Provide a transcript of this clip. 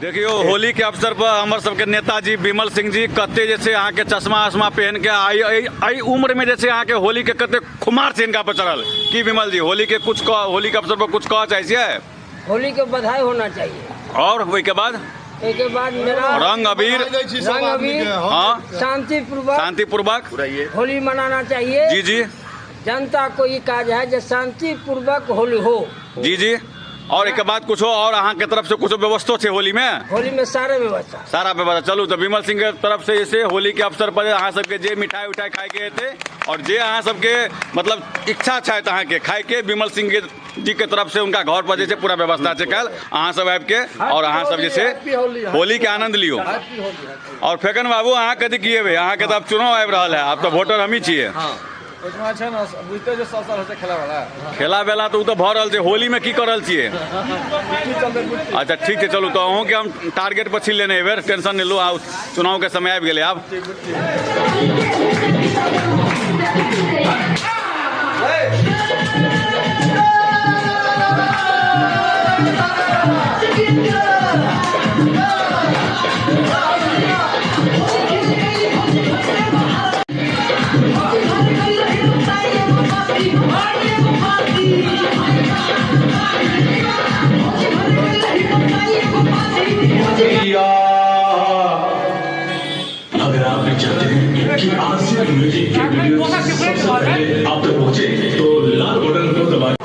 देखियो, होली के अवसर पर हमारे सबके नेताजी विमल सिंह जी कते जैसे यहाँ के चश्मा आसमा पहन के आई उम्र में जैसे यहाँ के होली के कते खुमार से इनका पर चढ़ल की विमल जी होली के अवसर पर कुछ कह चाहिए? होली के बधाई होना चाहिए और वही के बाद मेरा रंग अबीर हाँ शांति पूर्वक होली मनाना चाहिए। जी जी, जनता को ये काज है जो शांति पूर्वक होली हो। जी जी, और एक बाद कुछ हो और अहाँ के तरफ से कुछ व्यवस्था है होली में सारा व्यवस्था चलू तो विमल सिंह के तरफ से इसे होली के अवसर पर अहाँ सबके जे मिठाई उठाई खाए के थे और जे अहाँ सबके मतलब इच्छा है अहाँ के खाए के विमल सिंह जी के तरफ से उनका घर पर जैसे पूरा व्यवस्था है कल अहाँ सब आबि के और अहाँ सब जैसे होली के आनंद लियो। और फेकन बाबू अहाँ कथी किए अहाँ के तो अब चुनाव आबि रहा है, अब तो वोटर हम ही छिए। खेला बेला तो तो भऽ रहल छै, होली में की कर रहल छियै? अच्छा ठीक है, चलू तो अहूँ के हम टारगेट पर छीन लेने बेर, टेंशन नहीं लो, चुनाव के समय आबि गेलै आब। अगर आप भी चाहते हैं कि आसिया म्यूजिक के वीडियो सबसे पहले आप तक पहुंचे तो लाल बटन को दबाएं।